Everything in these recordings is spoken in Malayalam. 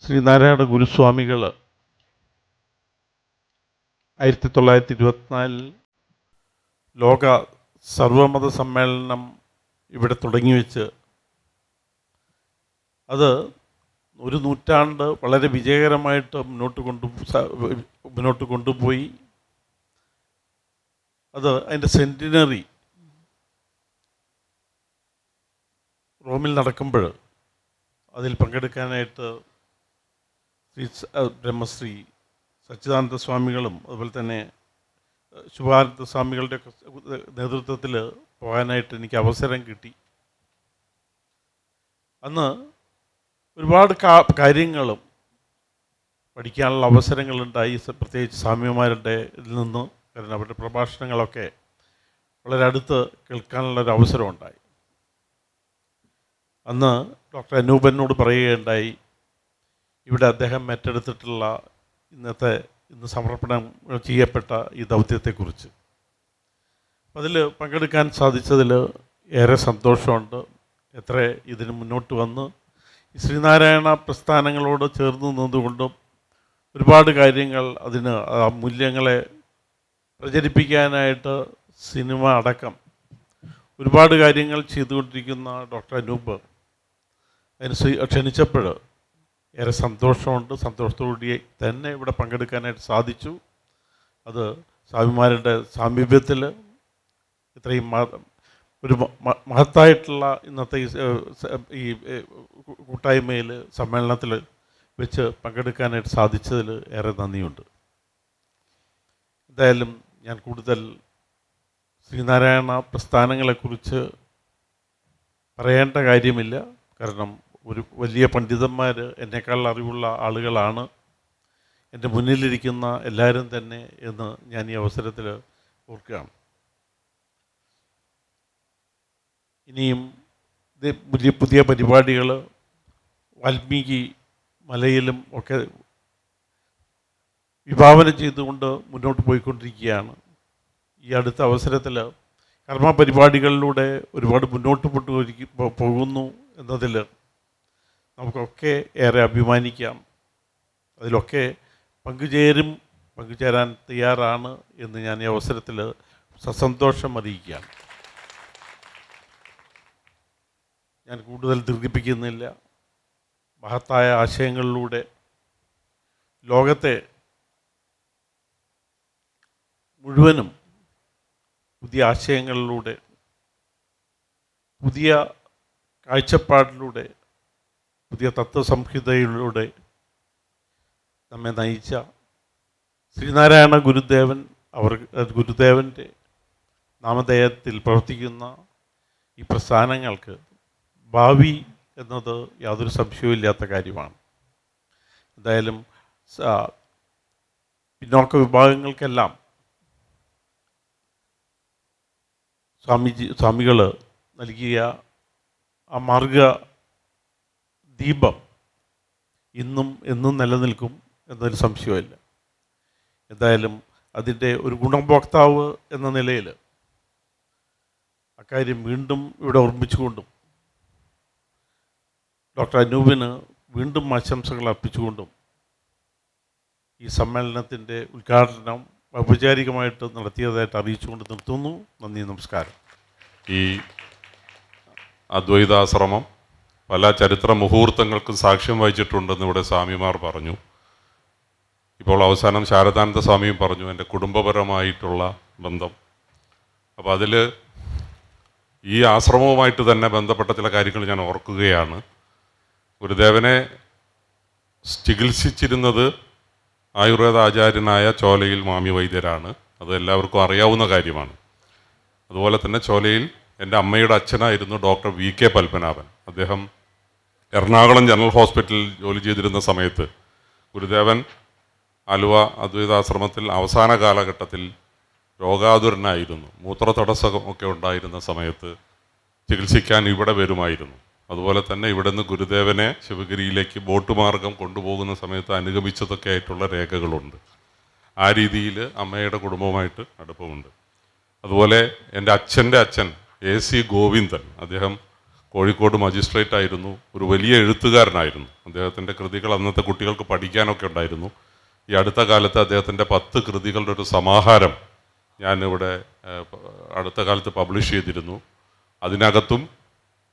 ശ്രീനാരായണ ഗുരുസ്വാമികൾ 1924 ലോക സർവമത സമ്മേളനം ഇവിടെ തുടങ്ങിവെച്ച് അത് ഒരു നൂറ്റാണ്ട് വളരെ വിജയകരമായിട്ട് മുന്നോട്ട് കൊണ്ടുപോയി. അത് അതിൻ്റെ സെൻറ്റിനറി റോമിൽ നടക്കുമ്പോൾ അതിൽ പങ്കെടുക്കാനായിട്ട് ബ്രഹ്മശ്രീ സച്ചിദാനന്ദ സ്വാമികളും അതുപോലെ തന്നെ ശുഭാനന്ദ സ്വാമികളുടെയൊക്കെ നേതൃത്വത്തിൽ പോകാനായിട്ട് എനിക്ക് അവസരം കിട്ടി. അന്ന് ഒരുപാട് കാര്യങ്ങളും പഠിക്കാനുള്ള അവസരങ്ങളുണ്ടായി, പ്രത്യേകിച്ച് സ്വാമിമാരുടെ ഇതിൽ നിന്ന്. കാരണം അവരുടെ പ്രഭാഷണങ്ങളൊക്കെ വളരെ അടുത്ത് കേൾക്കാനുള്ളൊരു അവസരമുണ്ടായി. അന്ന് ഡോക്ടർ അനൂപനോട് പറയുകയുണ്ടായി, ഇവിടെ അദ്ദേഹം ഏറ്റെടുത്തിട്ടുള്ള ഇന്ന് സമർപ്പണം ചെയ്യപ്പെട്ട ഈ ദൗത്യത്തെക്കുറിച്ച്. അതിൽ പങ്കെടുക്കാൻ സാധിച്ചതിൽ ഏറെ സന്തോഷമുണ്ട്. എത്ര ഇതിന് മുന്നോട്ട് വന്ന് ഈ ശ്രീനാരായണ പ്രസ്ഥാനങ്ങളോട് ചേർന്ന് നിന്നുകൊണ്ടും ഒരുപാട് കാര്യങ്ങൾ അതിന് ആ മൂല്യങ്ങളെ പ്രചരിപ്പിക്കാനായിട്ട് സിനിമ അടക്കം ഒരുപാട് കാര്യങ്ങൾ ചെയ്തുകൊണ്ടിരിക്കുന്ന ഡോക്ടർ അനൂപ് അതിന് ക്ഷണിച്ചപ്പോൾ ഏറെ സന്തോഷമുണ്ട്. സന്തോഷത്തോടുകൂടി തന്നെ ഇവിടെ പങ്കെടുക്കാനായിട്ട് സാധിച്ചു. അത് സ്വാമിമാരുടെ സാമീപ്യത്തിൽ ഇത്രയും ഒരു മഹത്തായിട്ടുള്ള ഇന്നത്തെ ഈ കൂട്ടായ്മയിൽ സമ്മേളനത്തിൽ വെച്ച് പങ്കെടുക്കാനായിട്ട് സാധിച്ചതിൽ ഏറെ നന്ദിയുണ്ട്. എന്തായാലും ഞാൻ കൂടുതൽ ശ്രീനാരായണ പ്രസ്ഥാനങ്ങളെക്കുറിച്ച് പറയേണ്ട കാര്യമില്ല. കാരണം ഒരു വലിയ പണ്ഡിതന്മാർ, എന്നേക്കാൾ അറിവുള്ള ആളുകളാണ് എൻ്റെ മുന്നിലിരിക്കുന്ന എല്ലാവരും തന്നെ എന്ന് ഞാൻ ഈ അവസരത്തിൽ ഓർക്കുകയാണ്. ഇനിയും പുതിയ പരിപാടികൾ വാൽമീകി മലയിലും ഒക്കെ വിഭാവനം ചെയ്തുകൊണ്ട് മുന്നോട്ട് പോയിക്കൊണ്ടിരിക്കുകയാണ്. ഈ അടുത്ത അവസരത്തിൽ കർമ്മ പരിപാടികളിലൂടെ ഒരുപാട് മുന്നോട്ട് പോകുന്നു എന്നതിൽ നമുക്കൊക്കെ ഏറെ അഭിമാനിക്കാം. അതിലൊക്കെ പങ്കുചേരാൻ തയ്യാറാണ് എന്ന് ഞാൻ ഈ അവസരത്തിൽ സസന്തോഷം അറിയിക്കുകയാണ്. ഞാൻ കൂടുതൽ ദീർഘിപ്പിക്കുന്നില്ല. മഹത്തായ ആശയങ്ങളിലൂടെ ലോകത്തെ മുഴുവനും പുതിയ ആശയങ്ങളിലൂടെ, പുതിയ കാഴ്ചപ്പാടിലൂടെ, പുതിയ തത്വസംഹിതയിലൂടെ നമ്മെ നയിച്ച ശ്രീനാരായണ ഗുരുദേവൻ്റെ നാമധേയത്തിൽ പ്രവർത്തിക്കുന്ന ഈ പ്രസ്ഥാനങ്ങൾക്ക് ഭാവി എന്നത് യാതൊരു സംശയവുമില്ലാത്ത കാര്യമാണ്. എന്തായാലും പിന്നോക്ക വിഭാഗങ്ങൾക്കെല്ലാം സ്വാമികൾ നൽകിയ ആ മാർഗ ദീപം എന്നും നിലനിൽക്കും എന്നൊരു സംശയമില്ല. എന്തായാലും അതിൻ്റെ ഒരു ഗുണഭോക്താവ് എന്ന നിലയിൽ അക്കാര്യം വീണ്ടും ഇവിടെ ഓർമ്മിച്ചുകൊണ്ടും ഡോക്ടർ അനൂപിന് വീണ്ടും ആശംസകൾ അർപ്പിച്ചുകൊണ്ടും ഈ സമ്മേളനത്തിൻ്റെ ഉദ്ഘാടനം ഔപചാരികമായിട്ട് നടത്തിയതായിട്ട് അറിയിച്ചുകൊണ്ട് നിർത്തുന്നു. നന്ദി, നമസ്കാരം. ഈ അദ്വൈതാശ്രമം പല ചരിത്ര മുഹൂർത്തങ്ങൾക്കും സാക്ഷ്യം വഹിച്ചിട്ടുണ്ടെന്ന് ഇവിടെ സ്വാമിമാർ പറഞ്ഞു. ഇപ്പോൾ അവസാനം ശാരദാനന്ദ സ്വാമിയും പറഞ്ഞു എൻ്റെ കുടുംബപരമായിട്ടുള്ള ബന്ധം. അപ്പോൾ അതിൽ ഈ ആശ്രമവുമായിട്ട് തന്നെ ബന്ധപ്പെട്ട ചില കാര്യങ്ങൾ ഞാൻ ഓർക്കുകയാണ്. ഗുരുദേവനെ ചികിത്സിച്ചിരുന്നത് ആയുർവേദ ആചാര്യനായ ചോലയിൽ മാമി വൈദ്യരാണ്. അത് എല്ലാവർക്കും അറിയാവുന്ന കാര്യമാണ്. അതുപോലെ തന്നെ ചോലയിൽ എൻ്റെ അമ്മയുടെ അച്ഛനായിരുന്നു ഡോക്ടർ VK പത്മനാഭൻ. അദ്ദേഹം എറണാകുളം ജനറൽ ഹോസ്പിറ്റലിൽ ജോലി ചെയ്തിരുന്ന സമയത്ത് ഗുരുദേവൻ ആലുവ അദ്വൈതാശ്രമത്തിൽ അവസാന കാലഘട്ടത്തിൽ രോഗാതുരനായിരുന്നു. മൂത്ര തടസ്സമൊക്കെ ഉണ്ടായിരുന്ന സമയത്ത് ചികിത്സിക്കാൻ ഇവിടെ വരുമായിരുന്നു. അതുപോലെ തന്നെ ഇവിടെ നിന്ന് ഗുരുദേവനെ ശിവഗിരിയിലേക്ക് ബോട്ട് മാർഗം കൊണ്ടുപോകുന്ന സമയത്ത് അനുഗമിച്ചതൊക്കെ ആയിട്ടുള്ള രേഖകളുണ്ട്. ആ രീതിയിൽ അമ്മയുടെ കുടുംബവുമായിട്ട് അടുപ്പമുണ്ട്. അതുപോലെ എൻ്റെ അച്ഛൻ്റെ അച്ഛൻ AC ഗോവിന്ദൻ, അദ്ദേഹം കോഴിക്കോട് മജിസ്ട്രേറ്റ് ആയിരുന്നു, ഒരു വലിയ എഴുത്തുകാരനായിരുന്നു. അദ്ദേഹത്തിൻ്റെ കൃതികൾ അന്നത്തെ കുട്ടികൾക്ക് പഠിക്കാനൊക്കെ ഉണ്ടായിരുന്നു. ഈ അടുത്ത കാലത്ത് അദ്ദേഹത്തിൻ്റെ 10 കൃതികളുടെ ഒരു സമാഹാരം ഞാനിവിടെ അടുത്ത കാലത്ത് പബ്ലിഷ് ചെയ്തിരുന്നു. അതിനകത്തും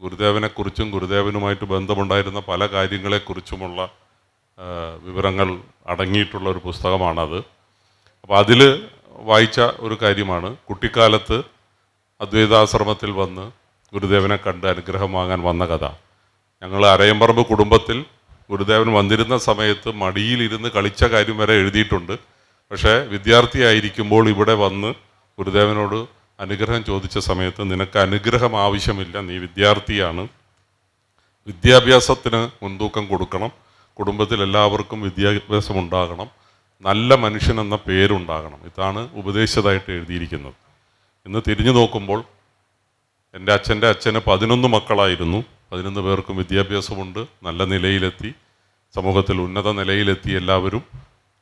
ഗുരുദേവനെക്കുറിച്ചും ഗുരുദേവനുമായിട്ട് ബന്ധമുണ്ടായിരുന്ന പല കാര്യങ്ങളെക്കുറിച്ചുമുള്ള വിവരങ്ങൾ അടങ്ങിയിട്ടുള്ള ഒരു പുസ്തകമാണത്. അപ്പോൾ അതിൽ വായിച്ച ഒരു കാര്യമാണ്, കുട്ടിക്കാലത്ത് അദ്വൈതാശ്രമത്തിൽ വന്ന് ഗുരുദേവനെ കണ്ട് അനുഗ്രഹം വാങ്ങാൻ വന്ന കഥ. ഞങ്ങൾ അരയമ്പറമ്പ് കുടുംബത്തിൽ ഗുരുദേവൻ വന്നിരുന്ന സമയത്ത് മടിയിലിരുന്ന് കളിച്ച കാര്യം വരെ എഴുതിയിട്ടുണ്ട്. പക്ഷേ വിദ്യാർത്ഥിയായിരിക്കുമ്പോൾ ഇവിടെ വന്ന് ഗുരുദേവനോട് അനുഗ്രഹം ചോദിച്ച സമയത്ത്, നിനക്ക് അനുഗ്രഹം ആവശ്യമില്ല, നീ വിദ്യാർത്ഥിയാണ്, വിദ്യാഭ്യാസത്തിന് മുൻതൂക്കം കൊടുക്കണം, കുടുംബത്തിൽ എല്ലാവർക്കും വിദ്യാഭ്യാസം ഉണ്ടാകണം, നല്ല മനുഷ്യനെന്ന പേരുണ്ടാകണം. ഇതാണ് ഉപദേശിച്ചതായിട്ട് എഴുതിയിരിക്കുന്നത്. ഇന്ന് തിരിഞ്ഞു നോക്കുമ്പോൾ എൻ്റെ അച്ഛൻ്റെ അച്ഛന് 11 മക്കളായിരുന്നു. 11 പേർക്കും വിദ്യാഭ്യാസമുണ്ട്, നല്ല നിലയിലെത്തി, സമൂഹത്തിൽ ഉന്നത നിലയിലെത്തി എല്ലാവരും.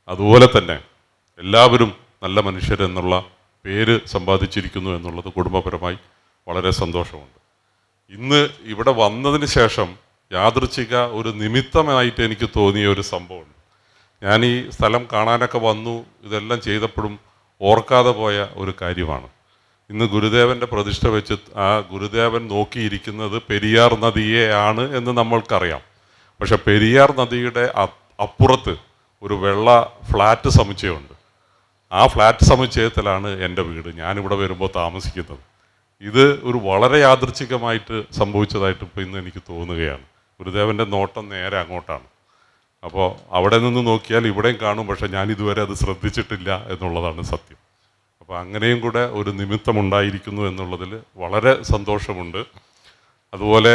അതുപോലെ തന്നെ എല്ലാവരും നല്ല മനുഷ്യരെന്നുള്ള പേര് സമ്പാദിച്ചിരിക്കുന്നു എന്നുള്ളത് കുടുംബപരമായി വളരെ സന്തോഷമുണ്ട്. ഇന്ന് ഇവിടെ വന്നതിന് ശേഷം യാദൃച്ഛിക ഒരു നിമിത്തമായിട്ട് എനിക്ക് തോന്നിയ ഒരു സംഭവമുണ്ട്. ഞാൻ ഈ സ്ഥലം കാണാനൊക്കെ വന്നു, ഇതെല്ലാം ചെയ്തപ്പോഴും ഓർക്കാതെ പോയ ഒരു കാര്യമാണ്. ഇന്ന് ഗുരുദേവൻ്റെ പ്രതിഷ്ഠ വെച്ച് ആ ഗുരുദേവൻ നോക്കിയിരിക്കുന്നത് പെരിയാർ നദിയെയാണ് എന്ന് നമ്മൾക്കറിയാം. പക്ഷെ പെരിയാർ നദിയുടെ അപ്പുറത്ത് ഒരു വെള്ള ഫ്ലാറ്റ് സമുച്ചയമുണ്ട്. ആ ഫ്ലാറ്റ് സമുച്ചയത്തിലാണ് എൻ്റെ വീട്, ഞാനിവിടെ വരുമ്പോൾ താമസിക്കുന്നത്. ഇത് ഒരു വളരെ യാദൃച്ഛികമായിട്ട് സംഭവിച്ചതായിട്ട് ഇപ്പോൾ ഇന്ന് എനിക്ക് തോന്നുകയാണ്. ഗുരുദേവൻ്റെ നോട്ടം നേരെ അങ്ങോട്ടാണ്. അപ്പോൾ അവിടെ നിന്ന് നോക്കിയാൽ ഇവിടെയും കാണും, പക്ഷെ ഞാനിതുവരെ അത് ശ്രദ്ധിച്ചിട്ടില്ല എന്നുള്ളതാണ് സത്യം. അപ്പോൾ അങ്ങനെയും കൂടെ ഒരു നിമിത്തമുണ്ടായിരിക്കുന്നു എന്നുള്ളതിൽ വളരെ സന്തോഷമുണ്ട്. അതുപോലെ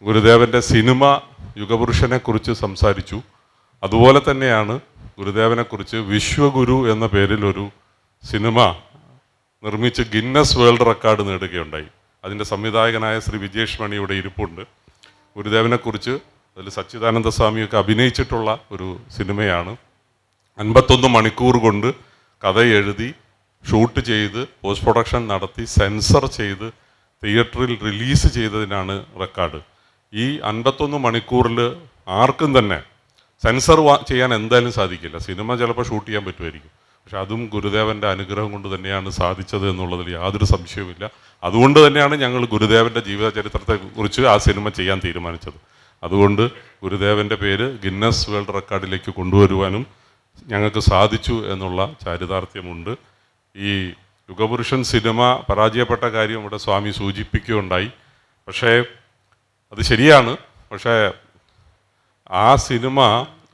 ഗുരുദേവൻ്റെ സിനിമ യുഗപുരുഷനെക്കുറിച്ച് സംസാരിച്ചു. അതുപോലെ തന്നെയാണ് ഗുരുദേവനെക്കുറിച്ച് വിശ്വഗുരു എന്ന പേരിൽ ഒരു സിനിമ നിർമ്മിച്ച് ഗിന്നസ് വേൾഡ് റെക്കോർഡ് നേടുകയുണ്ടായി. അതിൻ്റെ സംവിധായകനായ ശ്രീ വിജേഷ് മണി ഇവിടെ ഇരിപ്പുണ്ട്. ഗുരുദേവനെക്കുറിച്ച് അതിൽ സച്ചിദാനന്ദ സ്വാമിയൊക്കെ അഭിനയിച്ചിട്ടുള്ള ഒരു സിനിമയാണ്. 51 മണിക്കൂർ കൊണ്ട് കഥ എഴുതി, ഷൂട്ട് ചെയ്ത്, പോസ്റ്റ് പ്രൊഡക്ഷൻ നടത്തി, സെൻസർ ചെയ്ത് തിയേറ്ററിൽ റിലീസ് ചെയ്തതിനാണ് റെക്കോർഡ്. ഈ 51 മണിക്കൂറിൽ ആർക്കും തന്നെ സെൻസർ ചെയ്യാൻ എന്തായാലും സാധിക്കില്ല. സിനിമ ചിലപ്പോൾ ഷൂട്ട് ചെയ്യാൻ പറ്റുമായിരിക്കും, പക്ഷെ അതും ഗുരുദേവൻ്റെ അനുഗ്രഹം കൊണ്ട് തന്നെയാണ് സാധിച്ചത് എന്നുള്ളതിൽ യാതൊരു സംശയവുമില്ല. അതുകൊണ്ട് തന്നെയാണ് ഞങ്ങൾ ഗുരുദേവൻ്റെ ജീവിതചരിത്രത്തെക്കുറിച്ച് ആ സിനിമ ചെയ്യാൻ തീരുമാനിച്ചത്. അതുകൊണ്ട് ഗുരുദേവൻ്റെ പേര് ഗിന്നസ് വേൾഡ് റെക്കോർഡിലേക്ക് കൊണ്ടുവരുവാനും ഞങ്ങൾക്ക് സാധിച്ചു എന്നുള്ള ചാരിതാർത്ഥ്യമുണ്ട്. ഈ യുഗപുരുഷൻ സിനിമ പരാജയപ്പെട്ട കാര്യം ഇവിടെ സ്വാമി സൂചിപ്പിക്കുകയുണ്ടായി. പക്ഷേ അത് ശരിയാണ്. പക്ഷേ ആ സിനിമ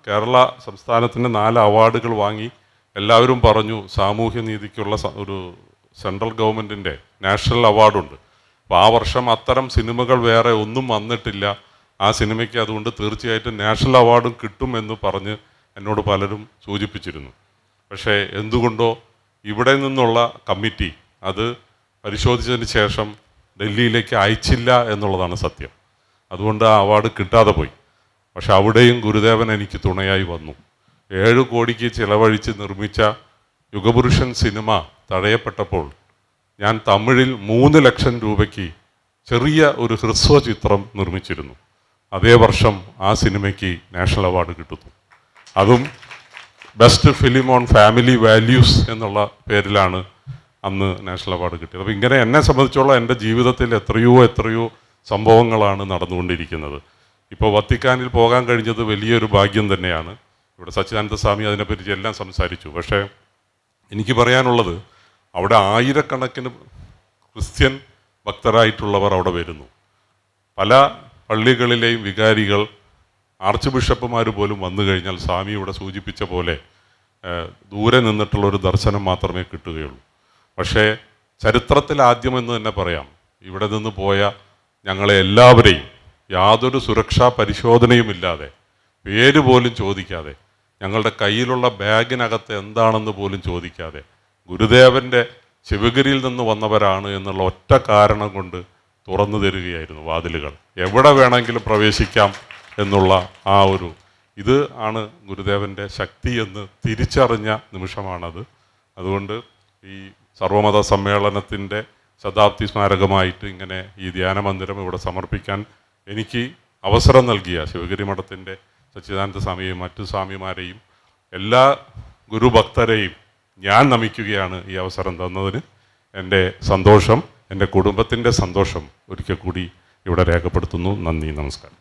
കേരള സംസ്ഥാനത്തിന് 4 അവാർഡുകൾ വാങ്ങി. എല്ലാവരും പറഞ്ഞു സാമൂഹ്യനീതിക്കുള്ള ഒരു സെൻട്രൽ ഗവൺമെൻറ്റിൻ്റെ നാഷണൽ അവാർഡുണ്ട്. അപ്പോൾ ആ വർഷം അത്തരം സിനിമകൾ വേറെ ഒന്നും വന്നിട്ടില്ല. ആ സിനിമയ്ക്ക് അതുകൊണ്ട് തീർച്ചയായിട്ടും നാഷണൽ അവാർഡും കിട്ടുമെന്ന് പറഞ്ഞ് എന്നോട് പലരും സൂചിപ്പിച്ചിരുന്നു. പക്ഷേ എന്തുകൊണ്ടോ ഇവിടെ നിന്നുള്ള കമ്മിറ്റി അത് പരിശോധിച്ചതിന് ശേഷം ഡൽഹിയിലേക്ക് അയച്ചില്ല എന്നുള്ളതാണ് സത്യം. അതുകൊണ്ട് ആ അവാർഡ് കിട്ടാതെ പോയി. പക്ഷെ അവിടെയും ഗുരുദേവൻ എനിക്ക് തുണയായി വന്നു. 7 കോടിക്ക് ചിലവഴിച്ച് നിർമ്മിച്ച യുഗപുരുഷൻ സിനിമ തടയപ്പെട്ടപ്പോൾ ഞാൻ തമിഴിൽ 3 ലക്ഷം രൂപയ്ക്ക് ചെറിയ ഒരു ഹ്രസ്വചിത്രം നിർമ്മിച്ചിരുന്നു. അതേ വർഷം ആ സിനിമയ്ക്ക് നാഷണൽ അവാർഡ് കിട്ടുന്നു. അതും best film on family values എന്നുള്ള പേരിലാണ് അന്ന് നാഷണൽ അവാർഡ് കിട്ടിയത്. അപ്പോൾ ഇങ്ങനെ എന്നെ സംബന്ധിച്ചോളം എൻ്റെ ജീവിതത്തിൽ എത്രയോ സംഭവങ്ങളാണ് നടന്നുകൊണ്ടിരിക്കുന്നത്. ഇപ്പോൾ വത്തിക്കാനിൽ പോകാൻ കഴിഞ്ഞത് വലിയൊരു ഭാഗ്യം തന്നെയാണ്. ഇവിടെ സച്ചിദാനന്ദ സ്വാമി അതിനെപ്പറ്റി എല്ലാം സംസാരിച്ചു. പക്ഷേ എനിക്ക് പറയാനുള്ളത്, അവിടെ ആയിരക്കണക്കിന് ക്രിസ്ത്യൻ ഭക്തരായിട്ടുള്ളവർ അവിടെ വരുന്നു. പല പള്ളികളിലെയും വികാരികൾ, ആർച്ച് ബിഷപ്പുമാർ പോലും വന്നു കഴിഞ്ഞാൽ സ്വാമി ഇവിടെ സൂചിപ്പിച്ച പോലെ ദൂരെ നിന്നിട്ടുള്ളൊരു ദർശനം മാത്രമേ കിട്ടുകയുള്ളൂ. പക്ഷേ ചരിത്രത്തിൽ ആദ്യമെന്ന് തന്നെ പറയാം, ഇവിടെ നിന്ന് പോയ ഞങ്ങളെ എല്ലാവരെയും യാതൊരു സുരക്ഷാ പരിശോധനയുമില്ലാതെ, പേര് പോലും ചോദിക്കാതെ, ഞങ്ങളുടെ കയ്യിലുള്ള ബാഗിനകത്ത് എന്താണെന്ന് പോലും ചോദിക്കാതെ, ഗുരുദേവൻ്റെ ശിവഗിരിയിൽ നിന്ന് വന്നവരാണ് എന്നുള്ള ഒറ്റ കാരണം കൊണ്ട് തുറന്നു തരികയായിരുന്നു വാതിലുകൾ. എവിടെ വേണമെങ്കിലും പ്രവേശിക്കാം എന്നുള്ള ആ ഒരു ഇത് ആണ് ഗുരുദേവൻ്റെ ശക്തി എന്ന് തിരിച്ചറിഞ്ഞ നിമിഷമാണത്. അതുകൊണ്ട് ഈ സർവമത സമ്മേളനത്തിൻ്റെ ശതാബ്ദി സ്മാരകമായിട്ട് ഇങ്ങനെ ഈ ധ്യാന മന്ദിരം ഇവിടെ സമർപ്പിക്കാൻ എനിക്ക് അവസരം നൽകിയ ശിവഗിരി മഠത്തിൻ്റെ സച്ചിദാനന്ദ സ്വാമിയെയും മറ്റു സ്വാമിമാരെയും എല്ലാ ഗുരുഭക്തരെയും ഞാൻ നമിക്കുകയാണ് ഈ അവസരം തന്നതിന്. എൻ്റെ സന്തോഷം, എൻ്റെ കുടുംബത്തിൻ്റെ സന്തോഷം ഒരിക്കൽ കൂടി ഇവിടെ രേഖപ്പെടുത്തുന്നു. നന്ദി, നമസ്കാരം.